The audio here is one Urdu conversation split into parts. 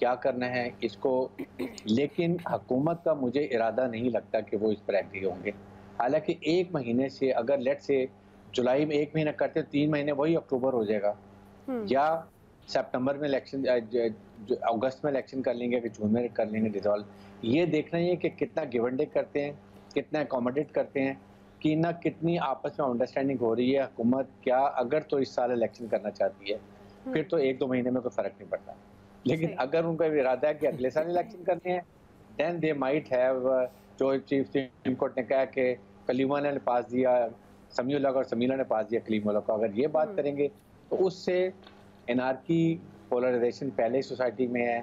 کیا کرنا ہے اس کو، لیکن حکومت کا مجھے ارادہ نہیں لگتا کہ وہ اس پر ایگری ہوں گے. حالانکہ 1 مہینے سے اگر لیٹ سے جولائی میں 1 مہینہ کرتے 3 مہینے وہی اکتوبر ہو جائے گا، یا سپتمبر میں الیکشن، اگست میں الیکشن کر لیں گے کہ جون میں کر لیں گے ڈیزالو. یہ دیکھنا ہے کہ کتنا گیو اینڈ ٹیک کرتے ہیں، کتنا اکوموڈیٹ کرتے ہیں، کہ نہ کتنی آپس میں انڈرسٹینڈنگ ہو رہی ہے. حکومت کیا اگر تو اس سال الیکشن کرنا چاہتی ہے پھر تو 1-2 مہینے میں کوئی فرق نہیں پڑتا، لیکن اگر ان کا ارادہ ہے کہ اگلے سال الیکشن کرنے ہیں دین دے مائٹ ہیو، جو چیف سپریم کورٹ نے کہا کہ کلیمہ نے پاس دیا سمیع اللہ کو اور سمیلہ نے پاس دیا کلیمہ اللہ کو، اگر یہ بات کریں گے تو اس سے انارکی پولرائزیشن پہلے سوسائٹی میں ہے.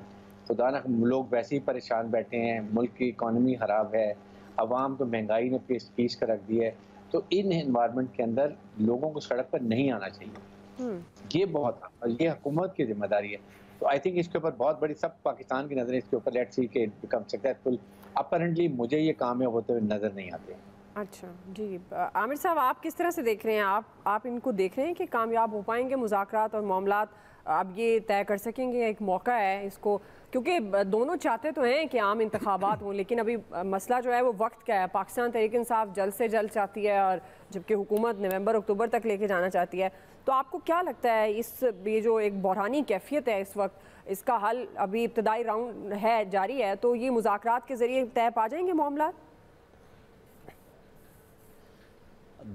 خدا نہ لوگ ویسے ہی پریشان بیٹھے ہیں، ملک کی اکانومی خراب ہے، عوام تو مہنگائی نے پیش کر رکھ دی ہے. تو ان انوائرمنٹ کے اندر لوگوں کو سڑک پر نہیں آنا چاہیے. یہ حکومت کی ذمہ داری ہے. تو آئی تھنک اس کے اوپر بہت بڑی سب پاکستان کی نظریں اس کے اوپر، لیٹس سی کہ بیکم سکسیسفل. اپرنٹلی مجھے یہ کامیاب ہوتے ہوئے نظر نہیں آتے. اچھا جی عامر صاحب، آپ کس طرح سے دیکھ رہے ہیں؟ آپ ان کو دیکھ رہے ہیں کہ کامیاب ہو پائیں گے مذاکرات اور معاملات اب یہ طے کر سکیں گے؟ ایک موقع ہے اس کو، کیونکہ دونوں چاہتے تو ہیں کہ عام انتخابات ہوں، لیکن ابھی مسئلہ جو ہے وہ وقت کا ہے. پاکستان تحریک انصاف جلد سے جلد چاہتی ہے، اور جبکہ حکومت نومبر اکتوبر تک لے کے جانا چاہتی ہے. تو آپ کو کیا لگتا ہے یہ جو ایک بحرانی کیفیت ہے اس وقت، اس کا حل ابھی ابتدائی راؤنڈ ہے جاری ہے، تو یہ مذاکرات کے ذریعے طے پا جائیں گے معاملات؟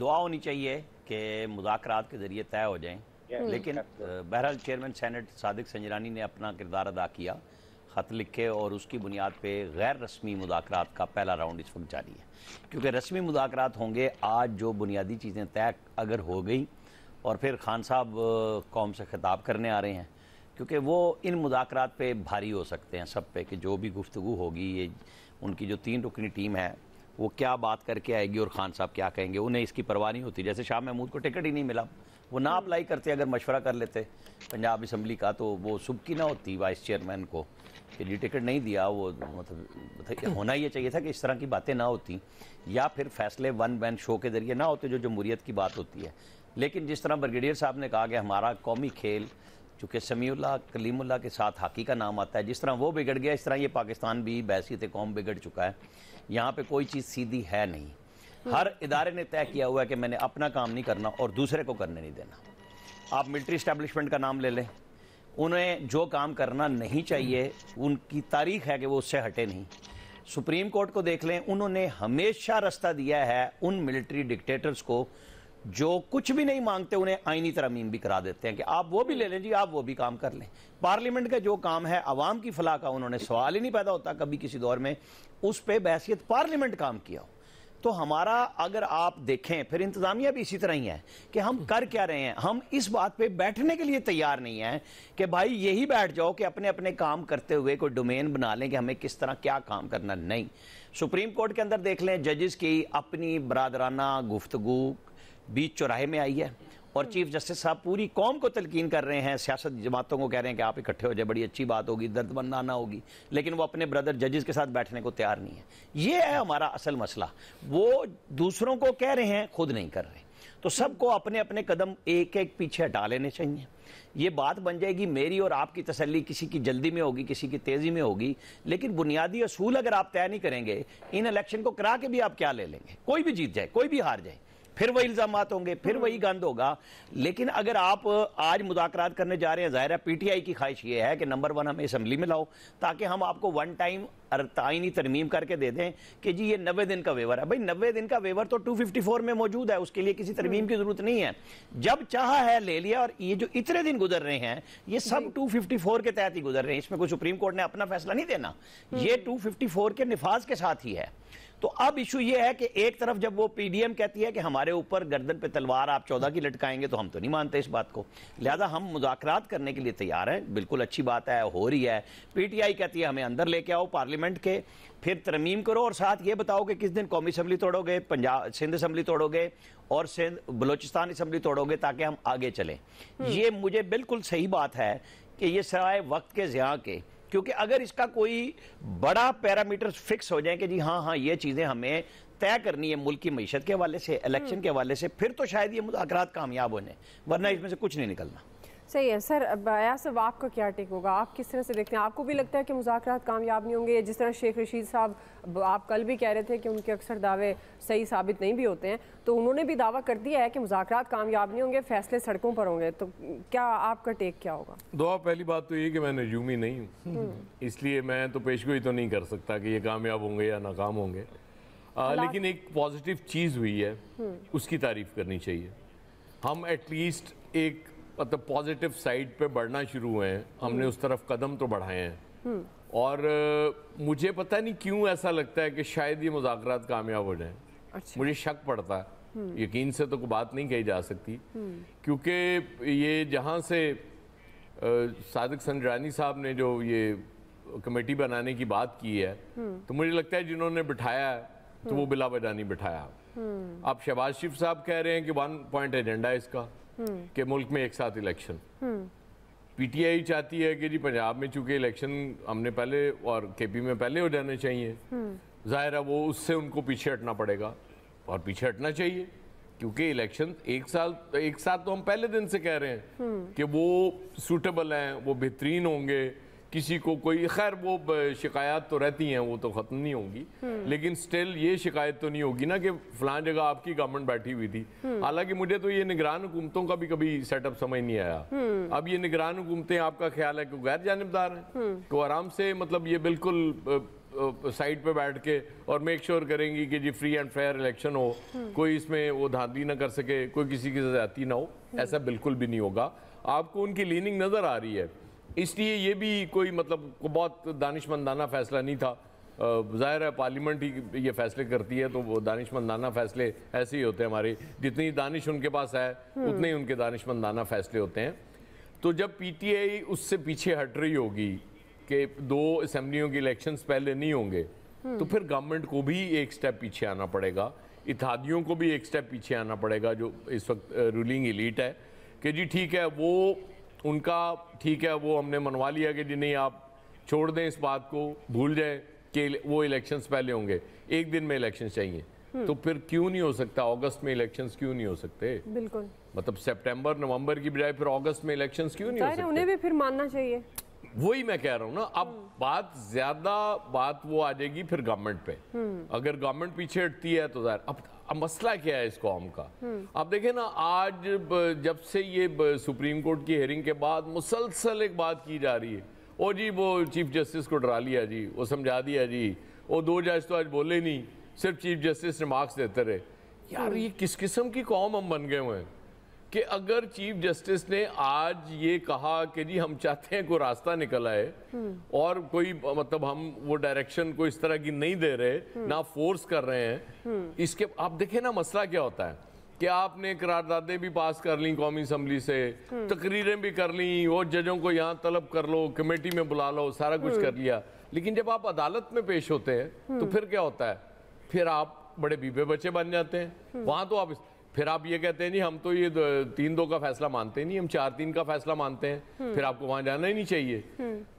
دعا ہونی چاہیے کہ مذاکرات کے ذریعے طے ہو جائیں، لیکن بہرحال چیئرمین سینٹ صادق سنجرانی نے اپنا کردار ادا کیا، خط لکھے، اور اس کی بنیاد پہ غیر رسمی مذاکرات کا پہلا راؤنڈ اس وقت جاری ہے. کیونکہ رسمی مذاکرات ہوں گے، آج جو بنیادی چیزیں طے اگر ہو گئی، اور پھر خان صاحب قوم سے خطاب کرنے آ رہے ہیں، کیونکہ وہ ان مذاکرات پہ بھاری ہو سکتے ہیں سب پہ، کہ جو بھی گفتگو ہوگی، یہ ان کی جو 3 رکنی ٹیم ہے وہ کیا بات کر کے آئے گی اور خان صاحب کیا کہیں گے. انہیں اس کی پرواہ نہیں ہوتی. جیسے شاہ محمود کو ٹکٹ ہی نہیں ملا، وہ نہ اپلائی کرتے، اگر مشورہ کر لیتے پنجاب اسمبلی کا تو وہ سبکی نہ ہوتی وائس چیئرمین کو کہ جی ٹکٹ نہیں دیا. وہ مطلب ہونا یہ چاہیے تھا کہ اس طرح کی باتیں نہ ہوتی، یا پھر فیصلے ون مین شو کے ذریعے نہ ہوتے جو جمہوریت کی بات ہوتی ہے. لیکن جس طرح بریگیڈیئر صاحب نے کہا کہ ہمارا قومی کھیل چونکہ سمیع اللہ کلیم اللہ کے ساتھ ہاکی کا نام آتا ہے، جس طرح وہ بگڑ گیا اس طرح یہ پاکستان بھی بحیثیت قوم بگڑ چکا ہے. یہاں پہ کوئی چیز سیدھی ہے نہیں. ہر ادارے نے طے کیا ہوا ہے کہ میں نے اپنا کام نہیں کرنا اور دوسرے کو کرنے نہیں دینا. آپ ملٹری اسٹیبلشمنٹ کا نام لے لیں، انہیں جو کام کرنا نہیں چاہیے ان کی تاریخ ہے کہ وہ اس سے ہٹے نہیں. سپریم کورٹ کو دیکھ لیں، انہوں نے ہمیشہ رستہ دیا ہے ان ملٹری ڈکٹیٹرز کو جو کچھ بھی نہیں مانگتے، انہیں آئینی ترمیم بھی کرا دیتے ہیں کہ آپ وہ بھی لے لیں جی، آپ وہ بھی کام کر لیں. پارلیمنٹ کا جو کام ہے عوام کی فلاح کا، انہوں نے سوال ہی نہیں پیدا ہوتا کبھی کسی دور میں اس پہ بحیثیت پارلیمنٹ کام کیا ہو. تو ہمارا اگر آپ دیکھیں پھر انتظامیہ بھی اسی طرح ہی ہے کہ ہم کر کیا رہے ہیں. ہم اس بات پہ بیٹھنے کے لیے تیار نہیں ہیں کہ بھائی یہی بیٹھ جاؤ کہ اپنے اپنے کام کرتے ہوئے کوئی ڈومین بنا لیں کہ ہمیں کس طرح کیا کام کرنا. نہیں. سپریم کورٹ کے اندر دیکھ لیں، ججز کی اپنی برادرانہ گفتگو بیچ چوراہے میں آئی ہے، اور چیف جسٹس صاحب پوری قوم کو تلقین کر رہے ہیں، سیاست جماعتوں کو کہہ رہے ہیں کہ آپ اکٹھے ہو جائے، بڑی اچھی بات ہوگی، درد مندانہ ہوگی، لیکن وہ اپنے بردر ججز کے ساتھ بیٹھنے کو تیار نہیں ہے. یہ ہے ہمارا اصل مسئلہ. وہ دوسروں کو کہہ رہے ہیں، خود نہیں کر رہے. تو سب کو اپنے اپنے قدم ایک ایک پیچھے ہٹا لینے چاہیے. یہ بات بن جائے گی میری اور آپ کی تسلی کسی کی جلدی میں ہوگی، کسی کی تیزی میں ہوگی، لیکن بنیادی اصول اگر آپ طے نہیں کریں گے، ان الیکشن کو کرا کے بھی آپ کیا لے لیں گے؟ کوئی بھی جیت جائے، کوئی بھی ہار جائے، پھر وہی الزامات ہوں گے، پھر وہی گند ہوگا. لیکن اگر آپ آج مذاکرات کرنے جا رہے ہیں، ظاہر ہے پی ٹی آئی کی خواہش یہ ہے کہ نمبر 1 ہمیں اسمبلی میں لاؤ تاکہ ہم آپ کو ون ٹائم آئینی ترمیم کر کے دے دیں کہ جی یہ 90 دن کا ویور ہے. بھائی 90 دن کا ویور تو 254 میں موجود ہے، اس کے لیے کسی ترمیم کی ضرورت نہیں ہے. جب چاہا ہے لے لیا. اور یہ جو اتنے دن گزر رہے ہیں یہ سب 254 کے تحت ہی گزر رہے ہیں. اس میں کوئی سپریم کورٹ نے اپنا فیصلہ نہیں دینا، یہ 254 کے نفاذ کے ساتھ ہی ہے. تو اب ایشو یہ ہے کہ ایک طرف جب وہ پی ڈی ایم کہتی ہے کہ ہمارے اوپر گردن پہ تلوار آپ 14 کی لٹکائیں گے، تو ہم تو نہیں مانتے اس بات کو، لہذا ہم مذاکرات کرنے کے لیے تیار ہیں. بالکل اچھی بات ہے، ہو رہی ہے. پی ٹی آئی کہتی ہے ہمیں اندر لے کے آؤ پارلیمنٹ کے، پھر ترمیم کرو، اور ساتھ یہ بتاؤ کہ کس دن قومی اسمبلی توڑو گے، سندھ اسمبلی توڑو گے اور بلوچستان اسمبلی توڑو گے تاکہ ہم آگے چلیں. یہ مجھے بالکل صحیح بات ہے کہ یہ سوائے وقت کے ضیاع کے، کیونکہ اگر اس کا کوئی بڑا پیرامیٹر فکس ہو جائیں کہ جی ہاں یہ چیزیں ہمیں طے کرنی ہے ملک کی معیشت کے حوالے سے، الیکشن کے حوالے سے، پھر تو شاید یہ مذاکرات کامیاب ہونے، ورنہ اس میں سے کچھ نہیں نکلنا. صحیح ہے سر. ایاز صاحب آپ کا کیا ٹیک ہوگا, آپ کس طرح سے دیکھتے ہیں؟ آپ کو بھی لگتا ہے کہ مذاکرات کامیاب نہیں ہوں گے؟ جس طرح شیخ رشید صاحب آپ کل بھی کہہ رہے تھے کہ ان کے اکثر دعوے صحیح ثابت نہیں بھی ہوتے ہیں, تو انہوں نے بھی دعویٰ کر دیا ہے کہ مذاکرات کامیاب نہیں ہوں گے, فیصلے سڑکوں پر ہوں گے, تو کیا آپ کا ٹیک کیا ہوگا؟ دعا پہلی بات تو یہ کہ میں نجومی نہیں ہوں, اس لیے میں تو پیشگوئی تو نہیں کر سکتا کہ یہ کامیاب ہوں گے یا ناکام ہوں گے, لیکن ایک پازیٹیو چیز ہوئی ہے اس کی تعریف کرنی چاہیے. ہم ایٹ لیسٹ ایک مطلب پازیٹیو سائڈ پہ بڑھنا شروع ہوئے ہیں, ہم نے اس طرف قدم تو بڑھائے ہیں, اور مجھے پتہ نہیں کیوں ایسا لگتا ہے کہ شاید یہ مذاکرات کامیاب ہو جائیں. مجھے شک پڑتا ہے, یقین سے تو کوئی بات نہیں کہی جا سکتی, کیونکہ یہ جہاں سے صادق سنجرانی صاحب نے جو یہ کمیٹی بنانے کی بات کی ہے, تو مجھے لگتا ہے جنہوں نے بٹھایا ہے تو وہ بلا وجہ نہیں بٹھایا. اب شہباز شریف صاحب کہہ رہے ہیں کہ 1 پوائنٹ ایجنڈا ہے اس کا کہ ملک میں ایک ساتھ الیکشن. پی ٹی آئی چاہتی ہے کہ جی پنجاب میں چونکہ الیکشن ہم نے پہلے اور کے پی میں پہلے ہو جانے چاہیے, ظاہر ہے وہ اس سے ان کو پیچھے ہٹنا پڑے گا, اور پیچھے ہٹنا چاہیے کیونکہ الیکشن ایک ساتھ تو ہم پہلے دن سے کہہ رہے ہیں کہ وہ سوٹیبل ہیں, وہ بہترین ہوں گے. کسی کو کوئی خیر وہ شکایات تو رہتی ہیں, وہ تو ختم نہیں ہوں گی, لیکن سٹل یہ شکایت تو نہیں ہوگی نا کہ فلاں جگہ آپ کی گورنمنٹ بیٹھی ہوئی تھی. حالانکہ مجھے تو یہ نگران حکومتوں کا بھی کبھی سیٹ اپ سمجھ نہیں آیا. اب یہ نگران حکومتیں آپ کا خیال ہے کہ غیر جانبدار ہیں, تو آرام سے مطلب یہ بالکل سائڈ پہ بیٹھ کے اور میک شور کریں گی کہ جی فری اینڈ فیئر الیکشن ہو, کوئی اس میں وہ دھاندلی نہ کر سکے, کوئی کسی کی زیادتی نہ ہو. ایسا بالکل بھی نہیں ہوگا. آپ کو ان کی لیننگ نظر آ رہی ہے, اس لیے یہ بھی کوئی مطلب بہت دانشمندانہ فیصلہ نہیں تھا. ظاہر ہے پارلیمنٹ ہی یہ فیصلے کرتی ہے, تو وہ دانشمندانہ فیصلے ایسے ہی ہوتے ہیں ہمارے, جتنی دانش ان کے پاس ہے اتنے ہی ان کے دانشمندانہ فیصلے ہوتے ہیں. تو جب پی ٹی آئی اس سے پیچھے ہٹ رہی ہوگی کہ 2 اسمبلیوں کی الیکشنز پہلے نہیں ہوں گے, تو پھر گورنمنٹ کو بھی ایک سٹیپ پیچھے آنا پڑے گا, اتحادیوں کو بھی ایک سٹیپ پیچھے آنا پڑے گا جو اس وقت رولنگ ایلیٹ ہے, کہ جی ٹھیک ہے وہ ان کا ٹھیک ہے, وہ ہم نے منوا لیا کہ جی نہیں آپ چھوڑ دیں اس بات کو, بھول جائیں کہ وہ الیکشنز پہلے ہوں گے, ایک دن میں الیکشنز چاہیے. تو پھر کیوں نہیں ہو سکتا اگست میں الیکشنز, کیوں نہیں ہو سکتے؟ بالکل, مطلب سپٹمبر نومبر کی بجائے پھر اگست میں الیکشنز کیوں نہیں ہو سکتے؟ انہیں بھی پھر ماننا چاہیے. وہی میں کہہ رہا ہوں نا, اب بات وہ آ جائے گی پھر گورنمنٹ پہ. اگر گورنمنٹ پیچھے ہٹتی ہے تو ظاہر اب مسئلہ کیا ہے اس قوم کا. آپ دیکھیں نا, آج جب سے یہ سپریم کورٹ کی ہیئرنگ کے بعد مسلسل ایک بات کی جا رہی ہے, او جی وہ چیف جسٹس کو ڈرا لیا جی, وہ سمجھا دیا جی, وہ 2 جج تو آج بولے نہیں, صرف چیف جسٹس ریمارکس دیتے رہے. یار یہ کس قسم کی قوم ہم بن گئے ہوئے ہیں کہ اگر چیف جسٹس نے آج یہ کہا کہ جی ہم چاہتے ہیں کوئی راستہ نکل آئے, اور کوئی مطلب ہم وہ ڈائریکشن کوئی اس طرح کی نہیں دے رہے, نہ فورس کر رہے ہیں, اس کے آپ دیکھیں نا مسئلہ کیا ہوتا ہے کہ آپ نے قراردادیں بھی پاس کر لیں قومی اسمبلی سے, تقریریں بھی کر لیں, وہ ججوں کو یہاں طلب کر لو, کمیٹی میں بلا لو, سارا کچھ کر لیا, لیکن جب آپ عدالت میں پیش ہوتے ہیں تو پھر کیا ہوتا ہے, پھر آپ بڑے بیوے بچے بن جاتے ہیں. وہاں تو پھر آپ یہ کہتے ہیں جی ہم تو یہ 3-2 کا فیصلہ مانتے نہیں, ہم 4-3 کا فیصلہ مانتے ہیں, پھر آپ کو وہاں جانا ہی نہیں چاہیے.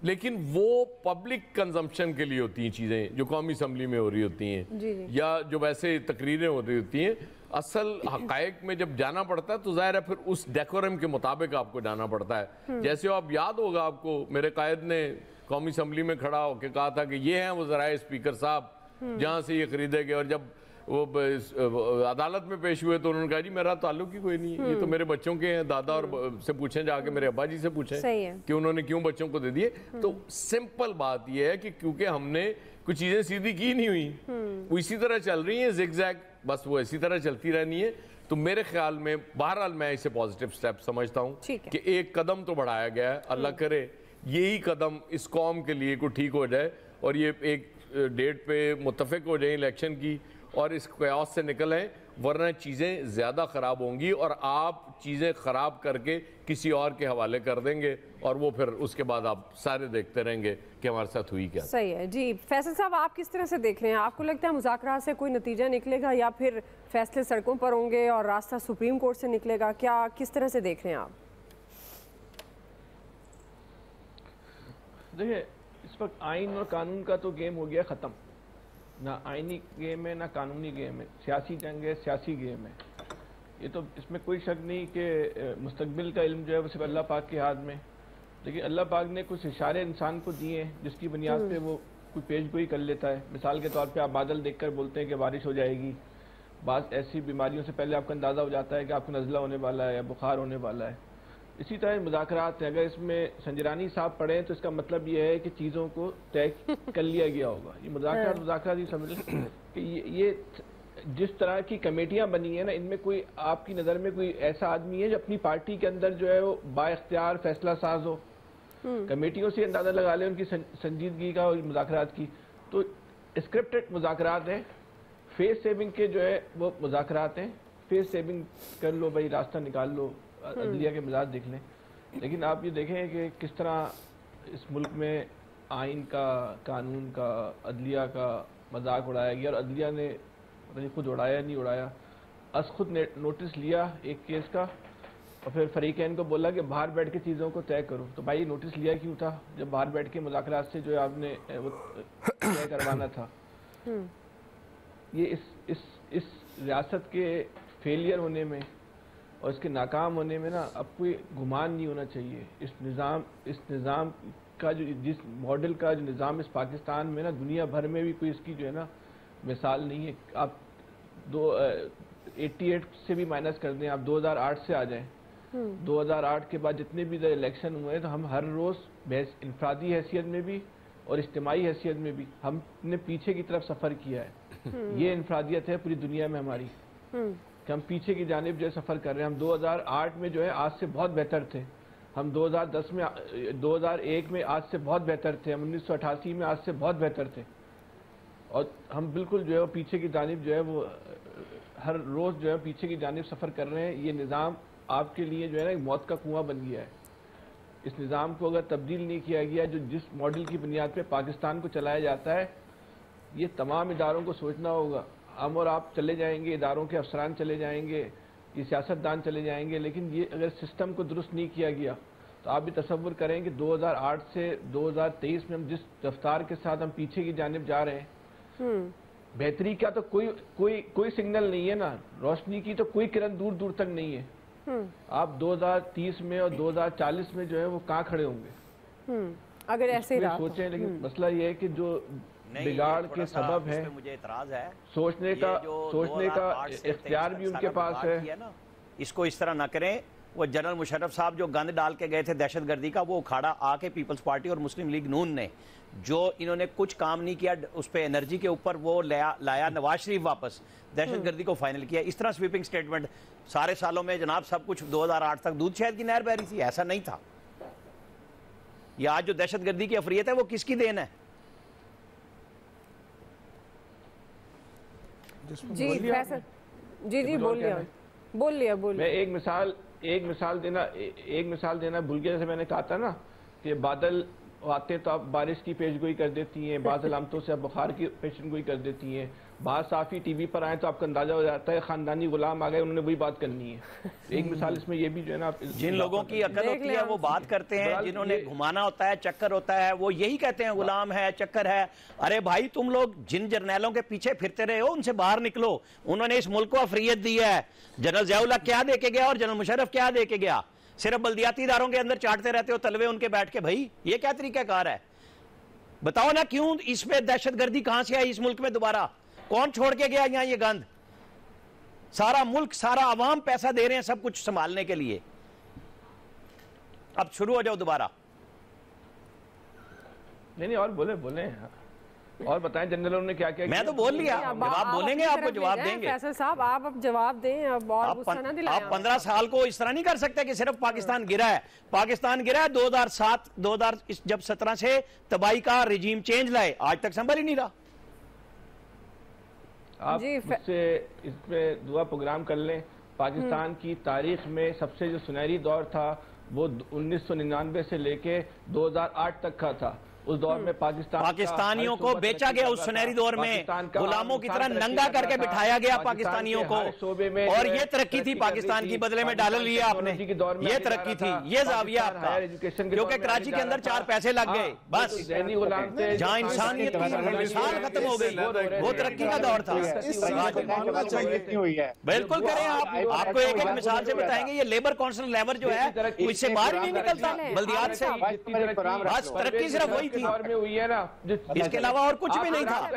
لیکن وہ پبلک کنزمپشن کے لیے ہوتی ہیں چیزیں جو قومی اسمبلی میں ہو رہی ہوتی ہیں, یا جو ویسے تقریریں ہو رہی ہوتی ہیں. اصل حقائق میں جب جانا پڑتا ہے تو ظاہر ہے پھر اس ڈیکورم کے مطابق آپ کو جانا پڑتا ہے. جیسے آپ یاد ہوگا آپ کو, میرے قائد نے قومی اسمبلی میں کھڑا ہو کے کہا تھا کہ یہ ہیں وہ ذرائع اسپیکر صاحب جہاں سے یہ خریدے گئے, اور جب وہ عدالت میں پیش ہوئے تو انہوں نے کہا جی میرا تعلق ہی کوئی نہیں ہے, یہ تو میرے بچوں کے ہیں, دادا اور سے پوچھیں, جا کے میرے ابا جی سے پوچھیں کہ انہوں نے کیوں بچوں کو دے دیے. تو سمپل بات یہ ہے کہ کیونکہ ہم نے کچھ چیزیں سیدھی کی نہیں ہوئی, وہ اسی طرح چل رہی ہیں زگ زیگ, بس وہ اسی طرح چلتی رہنی ہے. تو میرے خیال میں بہرحال میں اسے پازیٹیو سٹیپ سمجھتا ہوں کہ ایک قدم تو بڑھایا گیا ہے, اللہ کرے یہی قدم اس قوم کے لیے کوئی ٹھیک ہو جائے اور یہ ایک ڈیٹ پہ متفق ہو جائیں الیکشن کی اور اس قیاس سے نکل آئیں, ورنہ چیزیں زیادہ خراب ہوں گی اور آپ چیزیں خراب کر کے کسی اور کے حوالے کر دیں گے, اور وہ پھر اس کے بعد آپ سارے دیکھتے رہیں گے کہ ہمارے ساتھ ہوئی کیا. صحیح ہے جی. فیصل صاحب آپ کس طرح سے دیکھ رہے ہیں, آپ کو لگتا ہے مذاکرات سے کوئی نتیجہ نکلے گا یا پھر فیصلے سڑکوں پر ہوں گے اور راستہ سپریم کورٹ سے نکلے گا, کیا کس طرح سے دیکھ رہے ہیں آپ؟ دیکھیں اس وقت آئین اور قانون کا تو گیم ہو گیا ختم, نہ آئینی گیم ہے نہ قانونی گیم ہے, سیاسی جنگ ہے, سیاسی گیم ہے. یہ تو اس میں کوئی شک نہیں کہ مستقبل کا علم جو ہے وہ صرف اللہ پاک کے ہاتھ میں، لیکن اللہ پاک نے کچھ اشارے انسان کو دیے ہیں جس کی بنیاد پہ وہ کوئی پیش گوئی کر لیتا ہے. مثال کے طور پہ آپ بادل دیکھ کر بولتے ہیں کہ بارش ہو جائے گی. بعض ایسی بیماریوں سے پہلے آپ کو اندازہ ہو جاتا ہے کہ آپ کو نزلہ ہونے والا ہے یا بخار ہونے والا ہے. اسی طرح مذاکرات ہیں، اگر اس میں سنجرانی صاحب پڑھیں تو اس کا مطلب یہ ہے کہ چیزوں کو طے کر لیا گیا ہوگا. یہ مذاکرات ہی سمجھ لیں کہ یہ جس طرح کی کمیٹیاں بنی ہیں نا، ان میں کوئی آپ کی نظر میں کوئی ایسا آدمی ہے جو اپنی پارٹی کے اندر جو ہے وہ با اختیار فیصلہ ساز ہو؟ کمیٹیوں سے اندازہ لگا لیں ان کی سنجیدگی کا اور مذاکرات کی. تو اسکرپٹڈ مذاکرات ہیں، فیس سیونگ کے جو ہے وہ مذاکرات ہیں. فیس سیونگ کر لو بھائی، راستہ نکال لو، عدلیہ کے مزاج دیکھ لیں. لیکن آپ یہ دیکھیں کہ کس طرح اس ملک میں آئین کا، قانون کا، عدلیہ کا مذاق اڑایا گیا، اور عدلیہ نے پتہ نہیں خود اڑایا نہیں اڑایا، خود نوٹس لیا ایک کیس کا اور پھر فریقین کو بولا کہ باہر بیٹھ کے چیزوں کو طے کرو. تو بھائی نوٹس لیا کیوں تھا جب باہر بیٹھ کے مذاکرات سے جو ہے آپ نے وہ طے کروانا تھا؟ یہ اس ریاست کے فیلئر ہونے میں اور اس کے ناکام ہونے میں نا اب کوئی گمان نہیں ہونا چاہیے. اس نظام کا جس ماڈل کا جو نظام اس پاکستان میں نا، دنیا بھر میں بھی کوئی اس کی جو ہے نا مثال نہیں ہے. آپ 88 سے بھی مائنس کر دیں، آپ 2008 سے آ جائیں. 2008 کے بعد جتنے بھی الیکشن ہوئے تو ہم ہر روز انفرادی حیثیت میں بھی اور اجتماعی حیثیت میں بھی ہم نے پیچھے کی طرف سفر کیا ہے. یہ انفرادیت ہے پوری دنیا میں ہماری کہ ہم پیچھے کی جانب جو ہے سفر کر رہے ہیں. ہم 2008 میں جو ہے آج سے بہت بہتر تھے. ہم 2001 میں آج سے بہت بہتر تھے. ہم 1988 میں آج سے بہت بہتر تھے. اور ہم بالکل جو ہے پیچھے کی جانب جو ہے وہ ہر روز جو ہے پیچھے کی جانب سفر کر رہے ہیں. یہ نظام آپ کے لیے جو ہے نا ایک موت کا کنواں بن گیا ہے. اس نظام کو اگر تبدیل نہیں کیا گیا، جو جس ماڈل کی بنیاد پہ پاکستان کو چلایا جاتا ہے، یہ تمام اداروں کو سوچنا ہوگا. ہم اور آپ چلے جائیں گے، اداروں کے افسران چلے جائیں گے، یہ سیاستدان چلے جائیں گے، لیکن یہ اگر سسٹم کو درست نہیں کیا گیا تو آپ بھی تصور کریں کہ 2008 سے 2023 میں ہم جس رفتار کے ساتھ ہم پیچھے کی جانب جا رہے ہیں، بہتری کا تو کوئی سگنل نہیں ہے نا. روشنی کی تو کوئی کرن دور دور تک نہیں ہے. آپ 2030 میں اور 2040 میں جو ہے وہ کہاں کھڑے ہوں گے اگر ایسے ہی سوچیں. لیکن مسئلہ یہ ہے کہ جو بگاڑ کے سبب ہے، مجھے اعتراض ہے، سوچنے کا اختیار بھی ان کے پاس ہے. اس کو اس طرح نہ کریں. وہ جنرل مشرف صاحب جو گند ڈال کے گئے تھے دہشت گردی کا، وہ اکھاڑا آ کے پیپلز پارٹی اور مسلم لیگ نون نے جو انہوں نے کچھ کام نہیں کیا اس پہ انرجی کے اوپر، وہ لایا نواز شریف واپس دہشت گردی کو فائنل کیا. اس طرح سویپنگ سٹیٹمنٹ سارے سالوں میں جناب سب کچھ 2008 تک دودھ شہد کی نہر بہ رہی تھی، ایسا نہیں تھا. یہ آج جو دہشت گردی کی افریت ہے وہ کس کی دین ہے؟ جی بول لیا. میں ایک مثال دینا بھول گیا. جیسے میں نے کہا تھا نا کہ بادل آتے تو آپ بارش کی پیش گوئی کر دیتی ہیں، بعض علامتوں سے آپ بخار کی پیشن گوئی کر دیتی ہیں. بعض صحافی ٹی وی پر آئیں تو آپ کا اندازہ ہو جاتا ہے خاندانی غلام آ گئے، انہوں نے وہی بات کرنی ہے. ایک مثال اس میں یہ بھی جو ہے نا، جن لوگوں کی عقل ہوتی ہے وہ بات کرتے ہیں، جنہوں نے گھمانا ہوتا ہے، چکر ہوتا ہے، وہ یہی کہتے ہیں غلام ہے، چکر ہے. ارے بھائی تم لوگ جن جرنیلوں کے پیچھے پھرتے رہے ہو ان سے باہر نکلو. انہوں نے اس ملک کو افریت دی ہے. جنرل ضیاء اللہ کیا دے کے گیا اور جنرل مشرف کیا دے کے گیا؟ صرف بلدیاتی اداروں کے اندر چاٹتے رہتے ہو تلوے ان کے بیٹھ کے. بھائی یہ کیا طریقہ کار ہے؟ بتاؤ نا کیوں اس میں دہشت گردی کہاں سے آئی اس ملک میں دوبارہ؟ کون چھوڑ کے گیا یہاں یہ گند؟ سارا ملک، سارا عوام پیسہ دے رہے ہیں سب کچھ سنبھالنے کے لیے. اب شروع ہو جاؤ دوبارہ. نہیں اور بولیں اور بتائیں جنرلوں نے کیا کیا. میں تو بول لیا، جواب بولیں گے، آپ کو جواب دیں گے. فیصل صاحب آپ اب جواب دیں. آپ 15 سال کو اس طرح نہیں کر سکتے کہ صرف پاکستان گرا ہے. پاکستان گرا ہے 2007 جب 17 سے تباہی کا رجیم چینج لائے، آج تک سنبھل ہی نہیں رہا. آپ اس پہ دعا پروگرام کر لیں. پاکستان کی تاریخ میں سب سے جو سنہری دور تھا وہ 1999 سے لے کے 2008 تک کا تھا. اس دور میں پاکستانیوں کو بیچا گیا اس سنہری دور میں، غلاموں کی طرح ننگا کر کے بٹھایا گیا پاکستانیوں کو، اور یہ ترقی تھی پاکستان کی، بدلے میں ڈالر لیا آپ نے، یہ ترقی تھی، یہ زاویہ آپ کا، کیونکہ کراچی کے اندر 4 پیسے لگ گئے، بس جہاں انسانیت کی مثال ختم ہو گئی، وہ ترقی کا دور تھا۔ بالکل کریں آپ کو ایک ایک مثال سے بتائیں گے، یہ لیبر کونسل لیبر جو ہے اس سے باہر نہیں نکلتا بلدیات سے، بس ترقی صرف وہی تھی، اس کے علاوہ اور کچھ بھی نہیں تھا،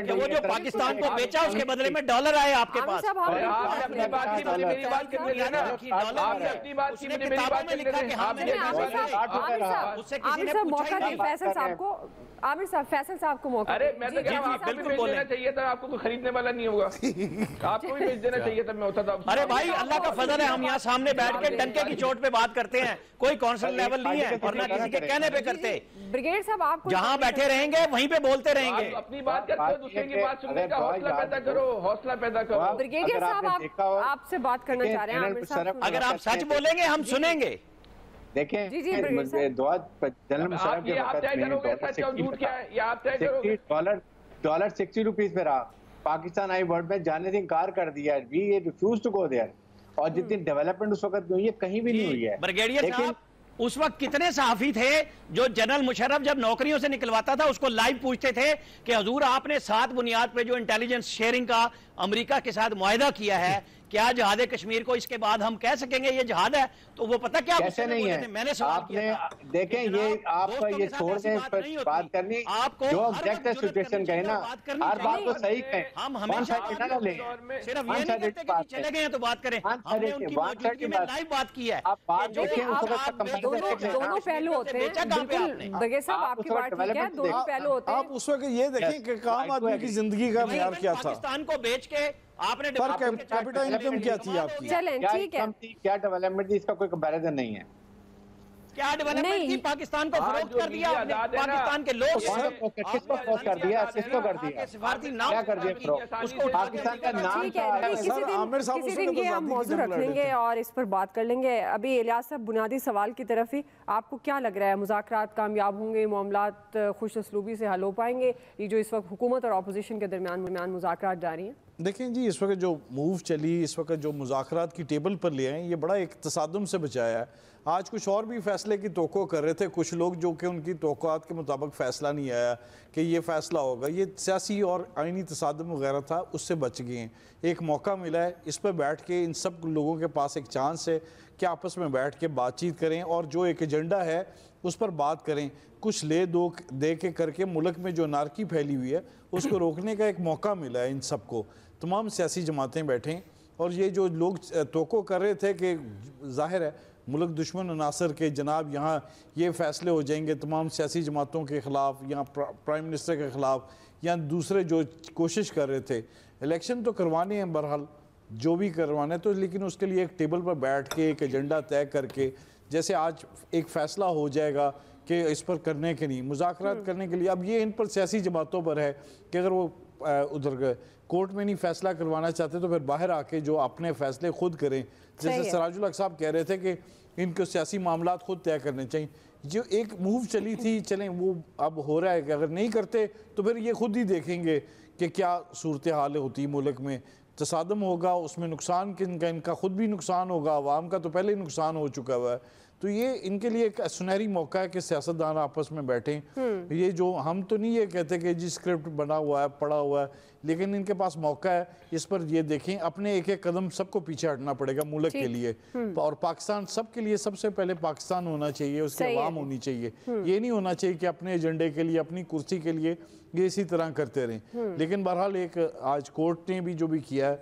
کہ وہ جو پاکستان کو بیچا اس کے بدلے میں ڈالر آئے آپ کے پاس، عامر صاحب فیصل صاحب کو موقع، ارے میں تو کہہ رہا ہوں آپ کو بھی بیچ دینا چاہیے تھا، آپ کو کوئی خریدنے والا نہیں ہوگا، آپ کو بھی بیچ دینا چاہیے تھا، میں ہوتا تھا۔ ارے بھائی اللہ کا فضل ہے، ہم یہاں سامنے بیٹھ کے ڈنکے کی چوٹ پہ بات کرتے ہیں، کوئی کونسل لیول نہیں ہے اور نہ کسی کے کہنے پہ کرتے، بریگیڈ صاحب آپ جہاں بیٹھے رہیں گے وہیں پہ بولتے رہیں گے، اپنی بات کرتے ہو، دوسرے کی بات سننے کا حوصلہ پیدا کرو، حوصلہ پیدا کرو۔ بریگیڈ صاحب آپ سے بات کرنا چاہ رہے ہیں عامر صاحب، اگر آپ سچ بولیں گے ہم سنیں گے۔ دیکھیں جنرل مشرف کے وقت میں ڈالر 60 روپیز پہ رہا، پاکستان آئی ورلڈ میں جانے سے انکار کر دیا، وی ریفیوز ٹو گو دیئر، اور جتنی ڈیولپمنٹ اس وقت ہوئی ہے کہیں بھی نہیں ہوئی ہے۔ بریگیڈیئر صاحب اس وقت کتنے صحافی تھے جو جنرل مشرف جب نوکریوں سے نکلواتا تھا اس کو لائیو پوچھتے تھے کہ حضور آپ نے 7 بنیاد پہ جو انٹیلیجنس شیئرنگ کا امریکہ کے ساتھ معاہدہ کیا ہے، کیا جہاد کشمیر کو اس کے بعد ہم کہہ سکیں گے یہ جہاد ہے؟ تو وہ پتہ کیا کیسے نہیں ہے، میں نے سوال کیا تھا، دیکھیں یہ آپ کا یہ چھوڑ دیں اس پر بات کرنی، جو آبجیکٹو سچویشن کہیں نا، ہر بات کو صحیح کہیں، ہم ہمیشہ صرف یہ نہیں کہتے کہ چلے گئے ہیں تو بات کریں، ہم نے ان کی موجودگی میں لائیو بات کی ہے، دونوں پہلو ہوتے ہیں، بالکل بغیر صاحب آپ کی بات ٹھیک ہے، دونوں پہلو ہوتے ہیں۔ آپ اس وقت یہ دیکھیں کہ عام آدمی کی زندگی کا معیار کیا تھا، پاکستان کو بیچ کے آپ نے پر کیپٹل انکم کیا تھی آپ کی، چلیں ٹھیک ہے، کیا ڈیولپمنٹ تھی، اس کا کوئی کمپیریزن نہیں ہے، کیا ڈیولپمنٹ تھی، پاکستان کو فروخت کر دیا آپ نے، پاکستان کے لوگ کس کو فروخت کر دیا، کس کو کر دیا، سفارتی نام کیا کر دیا فروخت، اس کو پاکستان کا نام ٹھیک ہے، کسی دن یہ ہم موضوع رکھ لیں گے اور اس پر بات کر لیں گے۔ ابھی الیاس صاحب بنیادی سوال کی طرف ہی، آپ کو کیا لگ رہا ہے مذاکرات کامیاب ہوں گے، معاملات خوش اسلوبی سے حل ہو پائیں گے، یہ جو اس وقت حکومت اور اپوزیشن کے درمیان مذاکرات جاری ہیں؟ دیکھیں جی اس وقت جو موو چلی، اس وقت جو مذاکرات کی ٹیبل پر لے آئیں، یہ بڑا ایک تصادم سے بچایا ہے۔ آج کچھ اور بھی فیصلے کی توقع کر رہے تھے کچھ لوگ، جو کہ ان کی توقعات کے مطابق فیصلہ نہیں آیا کہ یہ فیصلہ ہوگا، یہ سیاسی اور آئینی تصادم وغیرہ تھا، اس سے بچ گئے ہیں۔ ایک موقع ملا ہے، اس پہ بیٹھ کے ان سب لوگوں کے پاس ایک چانس ہے کہ آپس میں بیٹھ کے بات چیت کریں اور جو ایک ایجنڈا ہے اس پر بات کریں، کچھ لے دو دے کے کر کے ملک میں جو نارکی پھیلی ہوئی ہے اس کو روکنے کا ایک موقع ملا ہے ان سب کو۔ تمام سیاسی جماعتیں بیٹھیں، اور یہ جو لوگ توقع کر رہے تھے کہ ظاہر ہے ملک دشمن عناصر کے جناب یہاں یہ فیصلے ہو جائیں گے تمام سیاسی جماعتوں کے خلاف یا پرائم منسٹر کے خلاف یا دوسرے جو کوشش کر رہے تھے، الیکشن تو کروانے ہیں بہرحال جو بھی کروانا ہے تو، لیکن اس کے لیے ایک ٹیبل پر بیٹھ کے ایک ایجنڈا طے کر کے، جیسے آج ایک فیصلہ ہو جائے گا کہ اس پر کرنے کے نہیں، مذاکرات کرنے کے لیے، اب یہ ان پر سیاسی جماعتوں پر ہے کہ اگر وہ ادھر کورٹ میں نہیں فیصلہ کروانا چاہتے تو پھر باہر آ کے جو اپنے فیصلے خود کریں، جیسے سراج الحق صاحب کہہ رہے تھے کہ ان کو سیاسی معاملات خود طے کرنے چاہیے۔ جو ایک موو چلی تھی، چلیں وہ اب ہو رہا ہے کہ اگر نہیں کرتے تو پھر یہ خود ہی دیکھیں گے کہ کیا صورتحال ہوتی ملک میں، تصادم ہوگا، اس میں نقصان ان کا خود بھی نقصان ہوگا، عوام کا تو پہلے ہی نقصان ہو چکا ہوا ہے، تو یہ ان کے لیے ایک سنہری موقع ہے کہ سیاستدان آپس میں بیٹھیں۔ یہ جو ہم تو نہیں یہ کہتے کہ جی اسکرپٹ بنا ہوا ہے پڑا ہوا ہے، لیکن ان کے پاس موقع ہے، اس پر یہ دیکھیں اپنے ایک ایک قدم سب کو پیچھے ہٹنا پڑے گا ملک کے لیے، اور پاکستان سب کے لیے سب سے پہلے پاکستان ہونا چاہیے، اس کی عوام ہونی چاہیے، یہ نہیں ہونا چاہیے کہ اپنے ایجنڈے کے لیے اپنی کرسی کے لیے یہ اسی طرح کرتے رہیں۔ لیکن بہرحال ایک آج کورٹ نے بھی جو بھی کیا ہے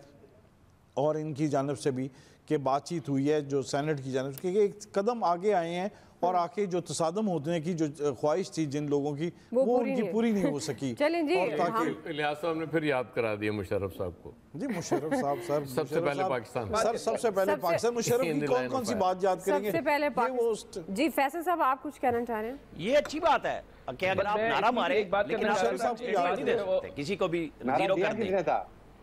اور ان کی جانب سے بھی کہ بات چیت ہوئی ہے جو سینٹ کی جانب سے، کہ ایک قدم آگے آئے ہیں اور آکے جو تصادم ہونے کی جو خواہش تھی جن لوگوں کی وہ ان کی پوری نہیں ہو سکی۔ چلیں جی، الیاس صاحب نے پھر یاد کرا دیا مشرف صاحب کو، جی مشرف صاحب سر سب سے پہلے پاکستان، سب سے پہلے پاکستان، مشرف کی کون سی بات یاد کریں گے؟ سب سے پہلے پاکستان۔ جی فیصل صاحب آپ کچھ کہنا چاہ رہے ہیں؟ یہ اچھی بات ہے کہ اگر آپ نعرہ مارے لیکن آپ کسی کو بھی زیرو کر دیں۔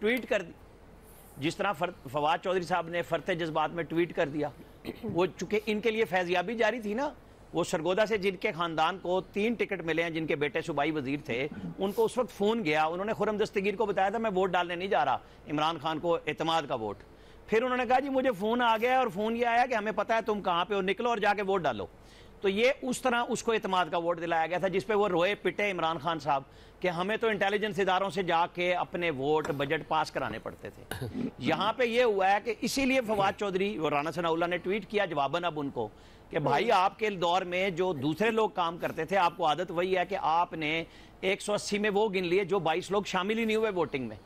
ٹویٹ کر دی, جس طرح فواد چودھری صاحب نے فرط جذبات میں ٹویٹ کر دیا. وہ چونکہ ان کے لیے فیضیابی جاری تھی نا, وہ سرگودا سے جن کے خاندان کو 3 ٹکٹ ملے ہیں, جن کے بیٹے صوبائی وزیر تھے, ان کو اس وقت فون گیا, انہوں نے خرم دستگیر کو بتایا تھا میں ووٹ ڈالنے نہیں جا رہا عمران خان کو اعتماد کا ووٹ. پھر انہوں نے کہا جی مجھے فون آ گیا, اور فون یہ آیا کہ ہمیں پتہ ہے تم کہاں پہ ہو, نکلو اور جا کے ووٹ ڈالو. تو یہ اس طرح اس کو اعتماد کا ووٹ دلایا گیا تھا, جس پہ وہ روئے پٹے عمران خان صاحب کہ ہمیں تو انٹیلیجنس اداروں سے جا کے اپنے ووٹ بجٹ پاس کرانے پڑتے تھے. یہاں پہ یہ ہوا ہے کہ اسی لیے فواد چودھری اور رانا ثناء اللہ نے ٹویٹ کیا جواباً اب ان کو کہ بھائی آپ کے دور میں جو دوسرے لوگ کام کرتے تھے, آپ کو عادت وہی ہے کہ آپ نے 180 میں وہ گن لیے جو 22 لوگ شامل ہی نہیں ہوئے ووٹنگ میں.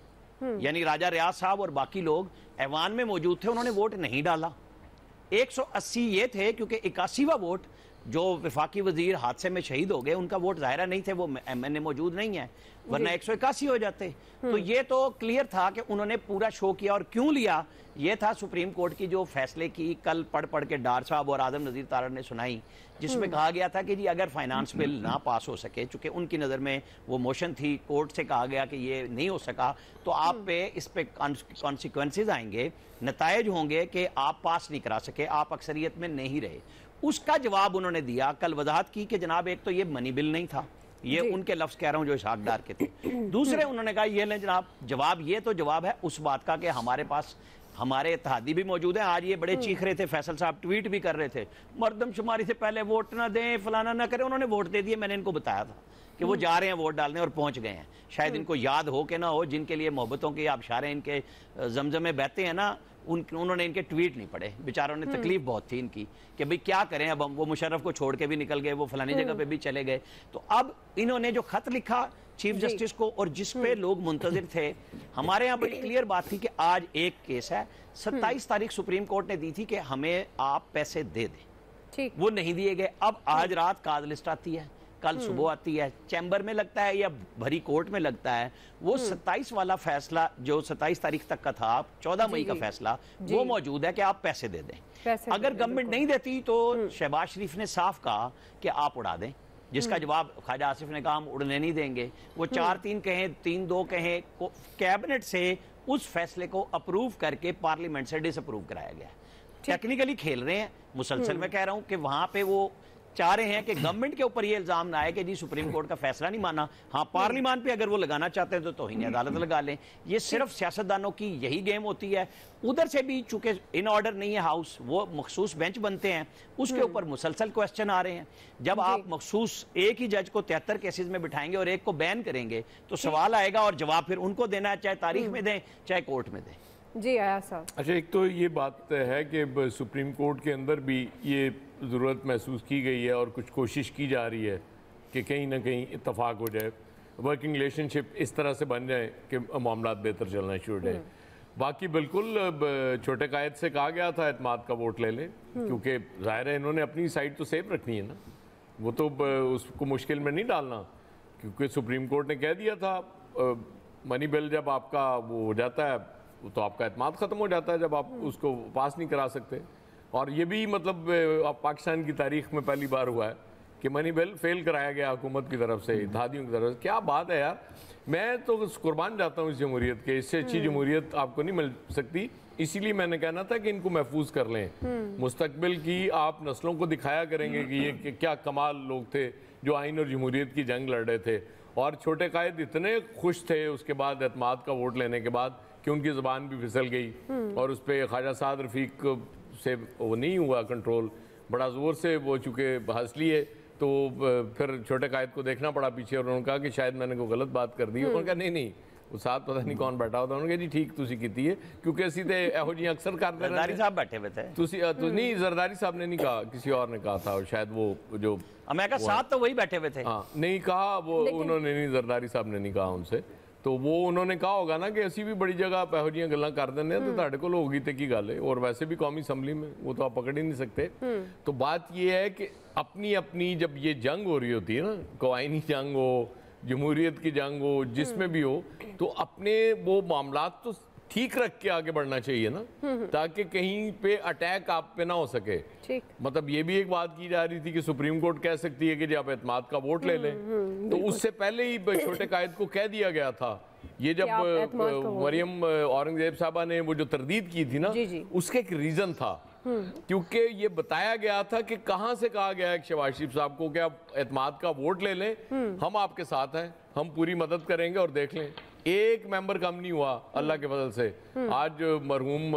یعنی راجہ ریاض صاحب اور باقی لوگ ایوان میں موجود تھے, انہوں نے ووٹ نہیں ڈالا. 180 یہ تھے کیونکہ 81واں ووٹ جو وفاقی وزیر حادثے میں شہید ہو گئے, ان کا ووٹ ظاہرہ نہیں تھے, وہ ایم این اے موجود نہیں ہے, ورنہ 181 ہو جاتے. تو یہ تو کلیئر تھا کہ انہوں نے پورا شو کیا. اور کیوں لیا, یہ تھا سپریم کورٹ کی جو فیصلے کی کل پڑھ کے ڈار صاحب اور اعظم نذیر تارڑ نے سنائی, جس میں کہا گیا تھا کہ جی اگر فائنانس بل نہ پاس ہو سکے, چونکہ ان کی نظر میں وہ موشن تھی, کورٹ سے کہا گیا کہ یہ نہیں ہو سکا, تو آپ پہ اس پہ کانسیکوینسز آئیں گے, نتائج ہوں گے کہ آپ پاس نہیں کرا سکے, آپ اکثریت میں نہیں رہے. اس کا جواب انہوں نے دیا, کل وضاحت کی کہ جناب ایک تو یہ منی بل نہیں تھا, یہ ان کے لفظ کہہ رہا ہوں جو اسحاق ڈار کے تھے. دوسرے انہوں نے کہا یہ لیں جناب جواب, یہ تو جواب ہے اس بات کا کہ ہمارے پاس ہمارے اتحادی بھی موجود ہیں. آج یہ بڑے چیخ رہے تھے, فیصل صاحب ٹویٹ بھی کر رہے تھے, مردم شماری سے پہلے ووٹ نہ دیں, فلانا نہ کریں. انہوں نے ووٹ دے دیے, میں نے ان کو بتایا تھا کہ وہ جا رہے ہیں ووٹ ڈالنے اور پہنچ گئے ہیں. شاید ان کو یاد ہو کہ نہ ہو, جن کے لیے محبتوں کے آبشاریں ان کے زمزم میں بہتے ہیں نا, انہوں نے ان کے ٹویٹ نہیں پڑھے, بیچاروں نے تکلیف بہت تھی ان کی کہ بھئی کیا کریں, اب وہ مشرف کو چھوڑ کے بھی نکل گئے, وہ فلانی جگہ پہ بھی چلے گئے. تو اب انہوں نے جو خط لکھا چیف جسٹس کو, اور جس پہ لوگ منتظر تھے, ہمارے ہاں بڑی کلیئر بات تھی کہ آج ایک کیس ہے, 27 تاریخ سپریم کورٹ نے دی تھی کہ ہمیں آپ پیسے دے دیں, وہ نہیں دیے گئے. اب آج رات کاز لسٹ آتی ہے, کل صبح آتی ہے, چیمبر میں لگتا ہے یا بھری کورٹ میں لگتا ہے. وہ 27 والا فیصلہ جو 27 تاریخ تک کا تھا, 14 مئی کا فیصلہ, وہ موجود ہے کہ آپ پیسے دے دیں. اگر گورنمنٹ نہیں دیتی تو شہباز شریف نے صاف کہا کہ آپ اڑا دیں, جس کا جواب خواجہ آصف نے کہا ہم اڑنے نہیں دیں گے. وہ 4-3 کہیں 3-2 کہیں, کیبنٹ سے اس فیصلے کو اپروو کر کے پارلیمنٹ سے ڈس اپروو کرایا گیا. ٹیکنیکلی کھیل رہے ہیں مسلسل, میں کہہ رہا ہوں کہ وہاں پہ وہ چاہ رہے ہیں کہ گورنمنٹ کے اوپر یہ الزام نہ آئے کہ جی سپریم کورٹ کا فیصلہ نہیں مانا. ہاں پارلیمان پہ اگر وہ لگانا چاہتے ہیں تو توہین عدالت لگا لیں. یہ صرف سیاستدانوں کی یہی گیم ہوتی ہے. ادھر سے بھی چونکہ ان آرڈر نہیں ہے ہاؤس, وہ مخصوص بینچ بنتے ہیں, اس کے اوپر مسلسل کوسچن آ رہے ہیں. جب آپ مخصوص ایک ہی جج کو 73 کیسز میں بٹھائیں گے اور ایک کو بین کریں گے تو سوال آئے گا, اور جواب پھر ان کو دینا ہے, چاہے تاریخ میں دیں چاہے کورٹ میں دیں. جی آیا صاحب. اچھا, ایک تو یہ بات ہے کہ سپریم کورٹ کے اندر بھی یہ ضرورت محسوس کی گئی ہے اور کچھ کوشش کی جا رہی ہے کہ کہیں نہ کہیں اتفاق ہو جائے, ورکنگ ریلیشن شپ اس طرح سے بن جائے کہ معاملات بہتر چلنا شروع ہو جائے. باقی بالکل چھوٹے قائد سے کہا گیا تھا اعتماد کا ووٹ لے لیں, کیونکہ ظاہر ہے انہوں نے اپنی سائڈ تو سیف رکھنی ہے نا, وہ تو اس کو مشکل میں نہیں ڈالنا, کیونکہ سپریم کورٹ نے کہہ دیا تھا منی بل جب آپ کا وہ ہو جاتا ہے تو آپ کا اعتماد ختم ہو جاتا ہے, جب آپ اس کو پاس نہیں کرا سکتے. اور یہ بھی مطلب پاکستان کی تاریخ میں پہلی بار ہوا ہے کہ منی بل فیل کرایا گیا حکومت کی طرف سے, اتحادیوں کی طرف سے. کیا بات ہے یار, میں تو قربان جاتا ہوں اس جمہوریت کے, اس سے اچھی جمہوریت آپ کو نہیں مل سکتی. اسی لیے میں نے کہنا تھا کہ ان کو محفوظ کر لیں, مستقبل کی آپ نسلوں کو دکھایا کریں گے کہ یہ کیا کمال لوگ تھے جو آئین اور جمہوریت کی جنگ لڑ رہے تھے. اور چھوٹے قائد اتنے خوش تھے اس کے بعد اعتماد کا ووٹ لینے کے بعد کہ ان کی زبان بھی پھسل گئی, اور اس پہ خواجہ سعد رفیق سے وہ نہیں ہوا کنٹرول, بڑا زور سے وہ چونکہ ہنس لیے تو پھر چھوٹے قائد کو دیکھنا پڑا پیچھے, اور انہوں نے کہا کہ شاید میں نے کوئی غلط بات کر دی. انہوں نے کہا نہیں, وہ ساتھ پتہ نہیں کون بیٹھا ہوتا, انہوں نے کہا جی ٹھیک تسی کیتی ہے, کیونکہ اسی تے ایہو جی اکثر کرتے رہتے. زرداری صاحب بیٹھے ہوئے تھے, نہیں زرداری صاحب نے نہیں کہا, کسی اور نے کہا تھا, شاید وہ جو میں کہا ساتھ تو وہی بیٹھے ہوئے تھے. ہاں نہیں کہا وہ, انہوں نے نہیں, زرداری صاحب نے نہیں کہا ان سے, تو وہ انہوں نے کہا ہوگا نا کہ اسی بھی بڑی جگہ پہو جیاں گلاں کر دینے تو تاڑے کو ہوگی تے کی گل ہے, اور ویسے بھی قومی اسمبلی میں وہ تو آپ پکڑ ہی نہیں سکتے. تو بات یہ ہے کہ اپنی جب یہ جنگ ہو رہی ہوتی ہے نا, کوائنی جنگ ہو, جمہوریت کی جنگ ہو, جس میں بھی ہو, تو اپنے وہ معاملات تو ٹھیک رکھ کے آگے بڑھنا چاہیے نا, تاکہ کہیں پہ اٹیک آپ پہ نہ ہو سکے. مطلب یہ بھی ایک بات کی جا رہی تھی کہ سپریم کورٹ کہہ سکتی ہے کہ جی آپ اعتماد کا ووٹ لے لیں, تو اس سے پہلے ہی چھوٹے قائد کو کہہ دیا گیا تھا یہ جب مریم اورنگزیب صاحبہ نے وہ جو تردید کی تھی نا اس کے ایک ریزن تھا، کیونکہ یہ بتایا گیا تھا کہ کہاں سے کہا گیا ہے شہباز شریف صاحب کو کہ آپ اعتماد کا ووٹ لے لیں، ہم آپ کے ساتھ ہیں، ہم پوری مدد کریں گے اور دیکھ لیں. ایک ممبر کم نہیں ہوا اللہ کے فضل سے. آج مرحوم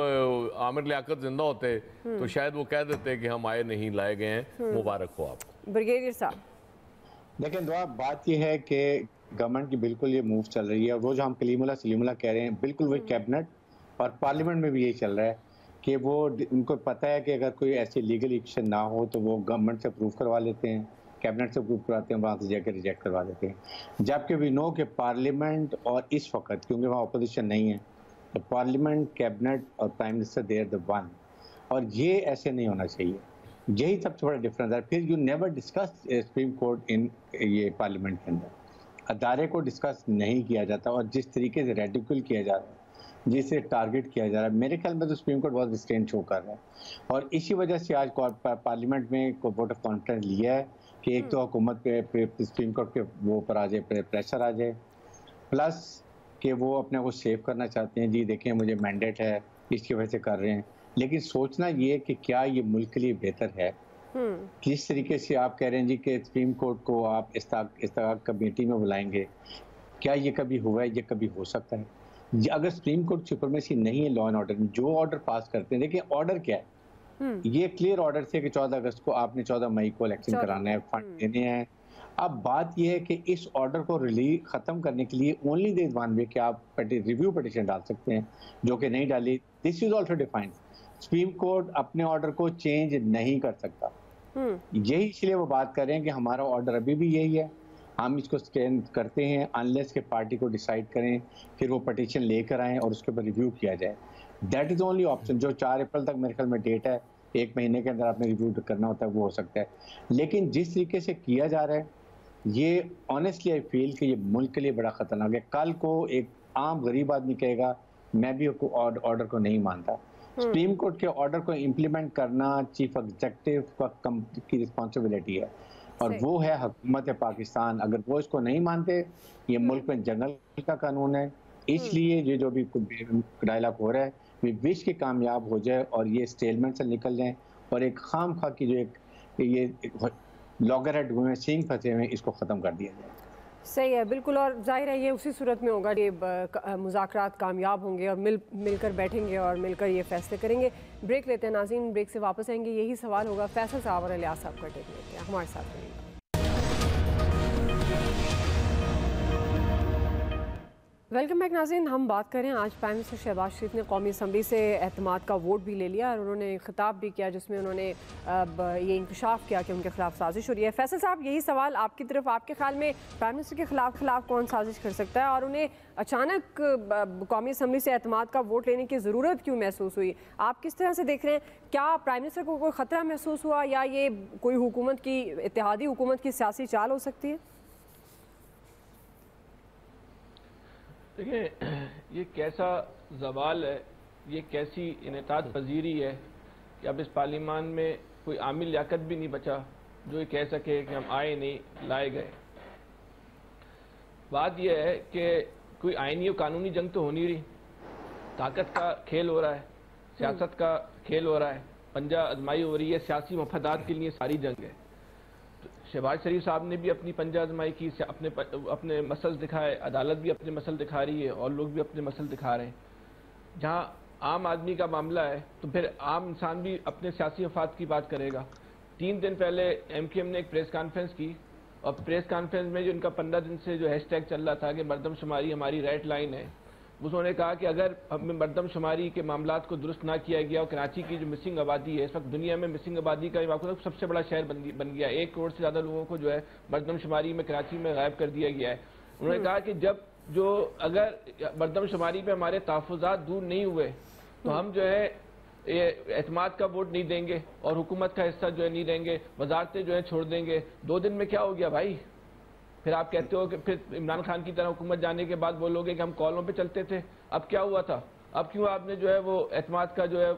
عامر لیاقت زندہ ہوتے تو شاید وہ کہہ دیتے کہ ہم آئے نہیں، لائے گئے ہیں. مبارک ہو آپ کو. بریگیڈیئر صاحب دیکھیں دعا، بات یہ ہے کہ گورنمنٹ کی بالکل یہ موو چل رہی ہے. وہ جو ہم کلیم اللہ کہہ رہے ہیں بالکل وہی کیبنٹ اور پارلیمنٹ میں بھی یہی چل رہا ہے کہ وہ ان کو پتہ ہے کہ اگر کوئی ایسی لیگل ایکشن نہ ہو تو وہ گورنمنٹ سے اپروو کروا لیتے ہیں، کیبنٹ سے اپروو کراتے ہیں، وہاں سے جا کے ریجیکٹ کروا دیتے ہیں. جبکہ وی نو کہ پارلیمنٹ اور اس وقت کیونکہ وہاں اپوزیشن نہیں ہے تو پارلیمنٹ، کیبنٹ اور prime minister they are the one, اور یہ ایسے نہیں ہونا چاہیے. یہی سب سے بڑا ڈفرینس ہے. پھر you never discuss Supreme Court ان یہ پارلیمنٹ کے اندر ادارے کو ڈسکس نہیں کیا جاتا، اور جس طریقے سے ریڈیکل کیا جا رہا ہے، جسے ٹارگٹ کیا جا رہا ہے، میرے خیال میں تو سپریم کورٹ بہت ریسٹرینٹ شو کر رہا ہے. اور اسی وجہ سے آج پارلیمنٹ میں ووٹ آف کانفیڈنس لیا ہے کہ ایک تو حکومت پہ سپریم کورٹ کے وہ اوپر آ جائے، پریشر آ جائے، پلس کہ وہ اپنے کو سیو کرنا چاہتے ہیں. جی دیکھیں مجھے مینڈیٹ ہے، اس کی وجہ سے کر رہے ہیں. لیکن سوچنا یہ کہ کیا یہ ملک کے لیے بہتر ہے. جس طریقے سے آپ کہہ رہے ہیں جی کہ سپریم کورٹ کو آپ استحقاق کمیٹی میں بلائیں گے، کیا یہ کبھی ہوا ہے؟ یہ کبھی ہو سکتا ہے؟ اگر سپریم کورٹ سپرمیسی نہیں ہے لا اینڈ آرڈر میں، جو آرڈر پاس کرتے ہیں، دیکھیں آرڈر کیا ہے، یہ کلیئر آرڈر سے کہ 14 اگست کو آپ نے 14 مئی کو الیکشن کرانا ہے، فنڈ دینے ہیں. اب بات یہ ہے کہ اس آرڈر کو ختم کرنے کے لیے اونلی دیر ون وے کہ آپ ریویو پٹیشن ڈال سکتے ہیں، جو کہ نہیں ڈالی. This is also defined. Supreme Court اپنے آرڈر کو چینج نہیں کر سکتا. یہی اس لیے وہ بات کر رہے ہیں کہ ہمارا آرڈر ابھی بھی یہی ہے، ہم اس کو اسٹینڈ کرتے ہیں انلیس کہ پارٹی کو ڈیسائیڈ کریں، پھر وہ پٹیشن لے کر آئیں اور اس کے اوپر ریویو کیا جائے. That is only option. جو 4 اپریل تک میرے خیال میں ڈیٹ ہے، 1 مہینے کے اندر آپ نے ریویو کرنا ہوتا ہے، وہ ہو سکتا ہے. لیکن جس طریقے سے کیا جا رہا ہے یہ آنیسٹلی آئی فیل کہ یہ ملک کے لیے بڑا خطرناک ہے. کل کو ایک عام غریب آدمی کہے گا میں بھی آرڈر کو نہیں مانتا. سپریم کورٹ کے آرڈر کو امپلیمنٹ کرنا چیف ایگزیکٹو کی رسپانسبلٹی ہے، اور وہ ہے حکومت پاکستان. اگر وہ اس کو نہیں مانتے، یہ ملک میں جنگل کا قانون ہے. اس لیے یہ جو بھی ڈائلاگ ہو رہا ہے وہ وش کے کامیاب ہو جائے اور یہ اسٹیلمنٹ سے نکل جائیں، اور ایک خام خواہ کی جو ایک یہ لاگر ہیڈ ہوئے ہیں، سینگ پھنسے ہوئے ہیں، اس کو ختم کر دیا جائے. صحیح ہے، بالکل. اور ظاہر ہے یہ اسی صورت میں ہوگا کہ مذاکرات کامیاب ہوں گے اور مل کر بیٹھیں گے اور مل کر یہ فیصلے کریں گے. بریک لیتے ہیں ناظرین، بریک سے واپس آئیں گے. یہی سوال ہوگا فیصل صاحب اور الیاس صاحب کا. ٹیک لیتے ہیں، ہمارے ساتھ رہیے گا. ویلکم بیک ناظرین. ہم بات کریں آج پرائم منسٹر شہباز شریف نے قومی اسمبلی سے اعتماد کا ووٹ بھی لے لیا اور انہوں نے خطاب بھی کیا جس میں انہوں نے یہ انکشاف کیا کہ ان کے خلاف سازش ہو رہی ہے. فیصل صاحب، یہی سوال آپ کی طرف، آپ کے خیال میں پرائم منسٹر کے خلاف کون سازش کر سکتا ہے اور انہیں اچانک قومی اسمبلی سے اعتماد کا ووٹ لینے کی ضرورت کیوں محسوس ہوئی؟ آپ کس طرح سے دیکھ رہے ہیں؟ کیا پرائم منسٹر کو کوئی خطرہ محسوس ہوا یا یہ کوئی حکومت کی، اتحادی حکومت کی سیاسی چال ہو سکتی ہے؟ دیکھیں، یہ کیسا زوال ہے، یہ کیسی انعطاف پذیری ہے کہ اب اس پارلیمان میں کوئی عامل لیاقت بھی نہیں بچا جو یہ کہہ سکے کہ ہم آئے نہیں، لائے گئے. بات یہ ہے کہ کوئی آئینی اور قانونی جنگ تو ہو نہیں رہی، طاقت کا کھیل ہو رہا ہے، سیاست کا کھیل ہو رہا ہے، پنجہ ازمائی ہو رہی ہے. سیاسی مفادات کے لیے ساری جنگ ہے. شہباز شریف صاحب نے بھی اپنی پنجہ ازمائی کی، اپنے مسئلے دکھائے، عدالت بھی اپنے مسئلے دکھا رہی ہے اور لوگ بھی اپنے مسئلے دکھا رہے ہیں. جہاں عام آدمی کا معاملہ ہے تو پھر عام انسان بھی اپنے سیاسی مفاد کی بات کرے گا. 3 دن پہلے ایم کیو ایم نے ایک پریس کانفرنس کی اور پریس کانفرنس میں جو ان کا 15 دن سے جو ہیش ٹیگ چل رہا تھا کہ مردم شماری ہماری ریڈ لائن ہے، انہوں نے کہا کہ اگر ہمیں مردم شماری کے معاملات کو درست نہ کیا گیا اور کراچی کی جو مسنگ آبادی ہے، اس وقت دنیا میں مسنگ آبادی کا سب سے بڑا شہر بن گیا، 1 کروڑ سے زیادہ لوگوں کو جو ہے مردم شماری میں کراچی میں غائب کر دیا گیا ہے. انہوں نے کہا کہ اگر مردم شماری پہ ہمارے تحفظات دور نہیں ہوئے تو ہم جو ہے اعتماد کا ووٹ نہیں دیں گے اور حکومت کا حصہ جو ہے نہیں دیں گے، وزارتیں جو ہے چھوڑ دیں گے. 2 دن میں کیا ہو گیا بھائی؟ پھر آپ کہتے ہو کہ پھر عمران خان کی طرح حکومت جانے کے بعد بولو گے کہ ہم کالوں پہ چلتے تھے. اب کیا ہوا تھا؟ اب کیوں آپ نے جو ہے وہ اعتماد کا جو ہے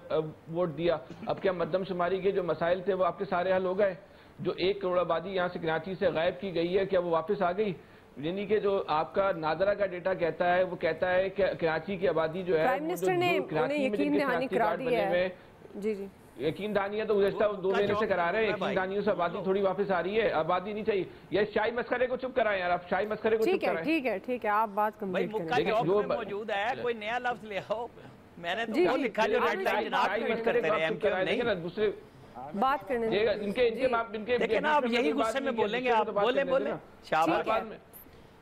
ووٹ دیا؟ اب کیا مردم شماری کے جو مسائل تھے وہ آپ کے سارے حل ہو گئے؟ جو 1 کروڑ آبادی یہاں سے کراچی سے غائب کی گئی ہے، کیا وہ واپس آ گئی؟ یعنی کہ جو آپ کا نادرا کا ڈیٹا کہتا ہے وہ کہتا ہے کہ کراچی کی آبادی جو ہے پرائم منسٹر نے انہیں یقین دہانی کرا دی ہے. جی جی یقین دہانی ہے تو گزشتہ 2 مہینے سے کرا رہے ہیں. یقین دہانیوں سے آبادی تھوڑی واپس آ رہی ہے. آبادی نہیں چاہیے. یہ شاہی مسخرے کو چپ کرائیں یار. آپ شاہی مسخرے کو چپ کرائیں. ٹھیک ہے آپ بات کمپلیٹ کریں. جو موجود ہے کوئی نیا لفظ لے آؤ. میں نے تو وہ لکھا جو ریڈ لائن جناب ٹویٹ کرتے رہے ایم کیو نہیں دوسرے بات کرنے دیں. لیکن آپ یہی غصے میں بولیں گے. آپ بولیں شاہباز میں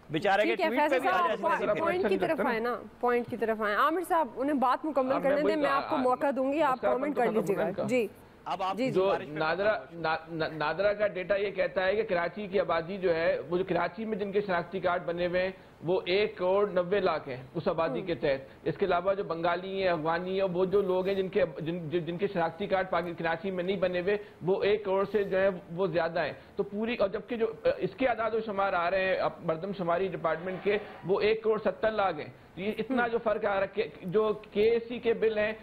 بیچارے کے ٹویٹ پہ بھی آ جائے. پوائنٹ کی طرف آئے نا, پوائنٹ کی طرف آئے. عامر صاحب انہیں بات مکمل کرنے دیں. میں آپ کو موقع دوں گی, آپ کامنٹ کر لیجیے گا. جی اب آپ جو نادرا کا ڈیٹا یہ کہتا ہے کہ کراچی کی آبادی جو ہے وہ جو کراچی میں جن کے شناختی کارڈ بنے ہوئے ہیں وہ 1,90,00,000 ہیں اس آبادی کے تحت. اس کے علاوہ جو بنگالی ہیں, افغانی ہیں, وہ جو لوگ ہیں جن کے شناختی کارڈ کراچی میں نہیں بنے ہوئے وہ 1 کروڑ سے جو ہے وہ زیادہ ہیں. تو پوری, اور جبکہ جو اس کے اعداد و شمار آ رہے ہیں مردم شماری ڈپارٹمنٹ کے وہ 1,70,00,000 ہیں. یہ اتنا جو فرق آ رہا ہے. جو کے ایس سی کے بل ہیں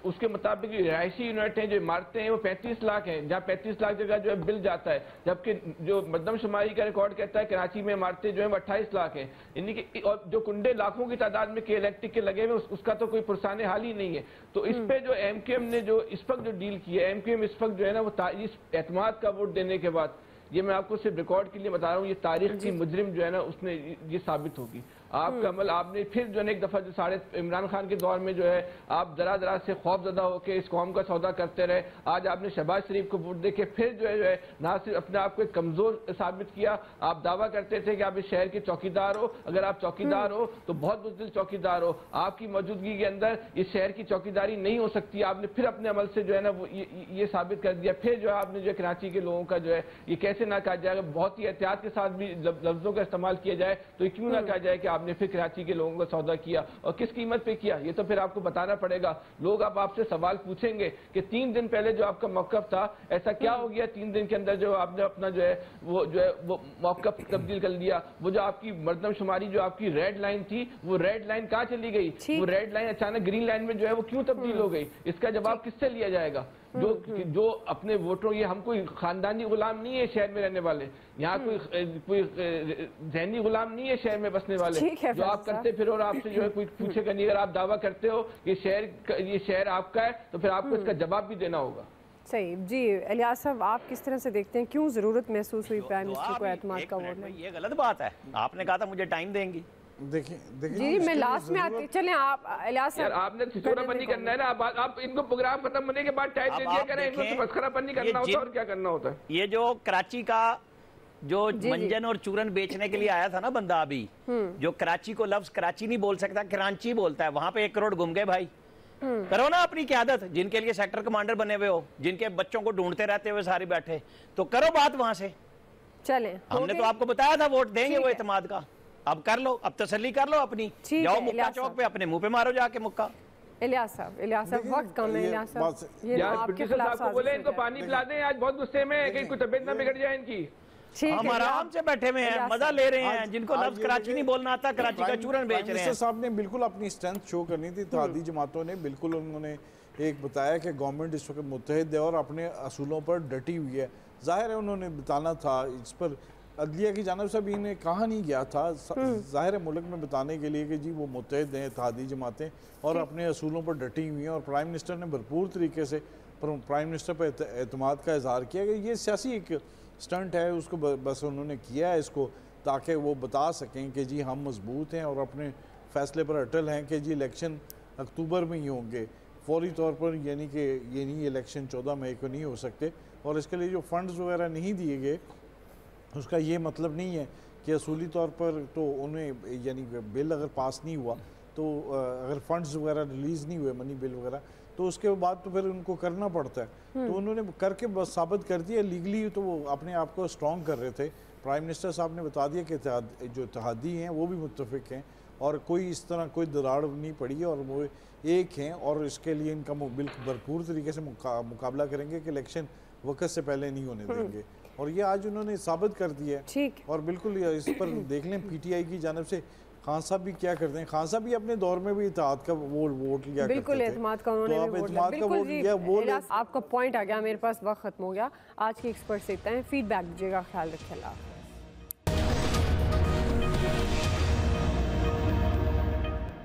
اس کے مطابق جو رہائشی یونٹ ہیں, جو عمارتیں ہیں, وہ 35 لاکھ ہیں, جہاں 35 لاکھ جگہ جو ہے بل جاتا ہے. جبکہ جو مردم شماری کا ریکارڈ کہتا ہے کراچی میں عمارتیں جو ہیں وہ 28 لاکھ ہیں. یعنی کہ اور جو کنڈے لاکھوں کی تعداد میں کے الیکٹرک کے لگے ہوئے اس کا تو کوئی پرسان حال ہی نہیں ہے. تو اس پہ جو ایم کیو ایم نے جو اس وقت جو ڈیل کی ہے, ایم کیو ایم اس وقت جو ہے نا وہ اعتماد کا ووٹ دینے کے بعد, یہ میں آپ کو صرف ریکارڈ کے لیے بتا رہا ہوں, یہ تاریخ کی مجرم جو ہے نا اس نے یہ ثابت ہوگی. آپ کا عمل, آپ نے پھر جو ہے ایک دفعہ جو ساڑھے عمران خان کے دور میں جو ہے آپ ذرا سے خوف زدہ ہو کے اس قوم کا سودا کرتے رہے. آج آپ نے شہباز شریف کو ووٹ دے کے پھر جو ہے نہ صرف اپنے آپ کو ایک کمزور ثابت کیا. آپ دعویٰ کرتے تھے کہ آپ اس شہر کے چوکیدار ہو. اگر آپ چوکیدار ہو تو بہت بزدل چوکیدار ہو. آپ کی موجودگی کے اندر اس شہر کی چوکیداری نہیں ہو سکتی. آپ نے پھر اپنے عمل سے جو ہے نا وہ یہ ثابت کر دیا. پھر جو ہے آپ نے جو کراچی کے لوگوں کا جو ہے یہ کیسے نہ کہا جائے گا, بہت ہی احتیاط کے ساتھ بھی لفظوں کا استعمال کیا جائے تو یہ کیوں نہ کہا جائے کہ آپ نے پھر کراچی کے لوگوں کا سودا کیا, اور کس قیمت پہ کیا, یہ تو پھر آپ کو بتانا پڑے گا. لوگ اب آپ سے سوال پوچھیں گے کہ 3 دن پہلے جو آپ کا موقف تھا ایسا کیا ہو گیا 3 دن کے اندر جو آپ نے اپنا جو ہے وہ موقف تبدیل کر لیا. وہ جو آپ کی مردم شماری جو آپ کی ریڈ لائن تھی وہ ریڈ لائن کہاں چلی گئی, وہ ریڈ لائن اچانک گرین لائن میں جو ہے وہ کیوں تبدیل ہو گئی, اس کا جواب کس سے لیا جائے گا. جو اپنے ووٹروں, یہ ہم کوئی خاندانی غلام نہیں ہے شہر میں رہنے والے, یہاں کوئی ذہنی غلام نہیں ہے شہر میں بسنے والے. جو آپ کرتے پھر اور آپ سے جو ہے کوئی پوچھے گا نہیں. اگر آپ دعویٰ کرتے ہو یہ شہر آپ کا ہے تو پھر آپ کو اس کا جواب بھی دینا ہوگا. صحیح. جی الیاس صاحب, آپ کس طرح سے دیکھتے ہیں, کیوں ضرورت محسوس ہوئی پرائم منسٹر کو اعتماد کا ووٹ لینے؟ یہ غلط بات ہے. آپ نے کہا تھا مجھے ٹائم دیں گی. جی میں لاسٹ میں آتی, چلیں آپ الیاس صاحب آپ نے سسورہ بندی کرنا ہے نا. آپ ان کو پروگرام ختم ہونے کے بعد ٹائم دے دیا کریں, ان کو مسخرہ بندی کرنا ہوتا ہے اور کیا کرنا ہوتا ہے. یہ جو کراچی کا جو منجن اور چورن بیچنے کے لیے آیا تھا نا بندہ, ابھی جو کراچی کو لفظ کراچی نہیں بول سکتا, کرانچی بولتا ہے, وہاں پہ 1 کروڑ گم گئے بھائی. کرو نا اپنی قیادت, جن کے لیے سیکٹر کمانڈر بنے ہوئے ہو, جن کے بچوں کو ڈھونڈتے رہتے ہوئے سارے بیٹھے, تو کرو بات وہاں سے. چلیں, ہم نے تو آپ کو بتایا تھا ووٹ دیں گے وہ اعتماد کا. اب کر لو, اب تسلی کر لو اپنی, جاؤ مکہ چوک پہ اپنے منہ پہ مارو جا کے مکہ. الیاس صاحب وقت کم ہے. الیاس صاحب یہ آپ کے خلاف کو بولیں ان کو پانی پلا دیں, آج بہت غصے میں ہیں کہ کوئی طبیعت نہ بگڑ جائے ان کی. ہم آرام سے بیٹھے ہوئے ہیں, مزہ لے رہے ہیں. جن کو لفظ کراچی نہیں بولنا آتا کراچی کا چورن بیچ رہے ہیں. صاحب نے بالکل اپنی اسٹرینتھ شو کرنی تھی. اتحادی جماعتوں نے بالکل انہوں نے ایک بتایا کہ گورنمنٹ اس وقت متحد ہے اور اپنے اصولوں پر ڈٹی ہوئی ہے. ظاہر ہے انہوں نے بتانا تھا, اس پر عدلیہ کی جانب سے بھی انہیں کہا نہیں گیا تھا. ظاہر ملک میں بتانے کے لیے کہ جی وہ متحد ہیں اتحادی جماعتیں اور اپنے اصولوں پر ڈٹی ہوئی ہیں. اور پرائم منسٹر نے بھرپور طریقے سے پرائم منسٹر پر اعتماد کا اظہار کیا کہ یہ سیاسی ایک سٹنٹ ہے, اس کو بس انہوں نے کیا ہے اس کو تاکہ وہ بتا سکیں کہ جی ہم مضبوط ہیں اور اپنے فیصلے پر اٹل ہیں کہ جی الیکشن اکتوبر میں ہی ہوں گے فوری طور پر, یعنی کہ یہ نہیں الیکشن 14 مئی کو نہیں ہو سکتے. اور اس کے لیے جو فنڈز وغیرہ نہیں دیے گئے اس کا یہ مطلب نہیں ہے کہ اصولی طور پر تو انہیں, یعنی بل اگر پاس نہیں ہوا تو اگر فنڈز وغیرہ ریلیز نہیں ہوئے, منی بل وغیرہ, تو اس کے بعد تو پھر ان کو کرنا پڑتا ہے. تو انہوں نے کر کے بس ثابت کر دیا لیگلی, تو وہ اپنے آپ کو اسٹرانگ کر رہے تھے. پرائم منسٹر صاحب نے بتا دیا کہ جو اتحادی ہیں وہ بھی متفق ہیں اور کوئی اس طرح کوئی دراڑ نہیں پڑی ہے اور وہ ایک ہیں, اور اس کے لیے ان کا بھرپور طریقے سے مقابلہ کریں گے کہ الیکشن وقت سے پہلے نہیں ہونے دیں گے. اور یہ آج انہوں نے ثابت کر دیا ہے. اور بالکل اس پر دیکھ لیں پی ٹی آئی کی جانب سے خان صاحب بھی کیا کرتے ہیں. خان صاحب بھی اپنے دور میں بھی اتحاد کا ووٹ لیا کرتے تھے. بالکل اعتماد کا انہوں نے بھی ووٹ لیا. بالکل آپ کا پوائنٹ آ گیا, میرے پاس وقت ختم ہو گیا. آج کی ایکسپرٹ سے اتنا ہے, فیڈ بیک دیجیے گا. خیال رکھیں. اللہ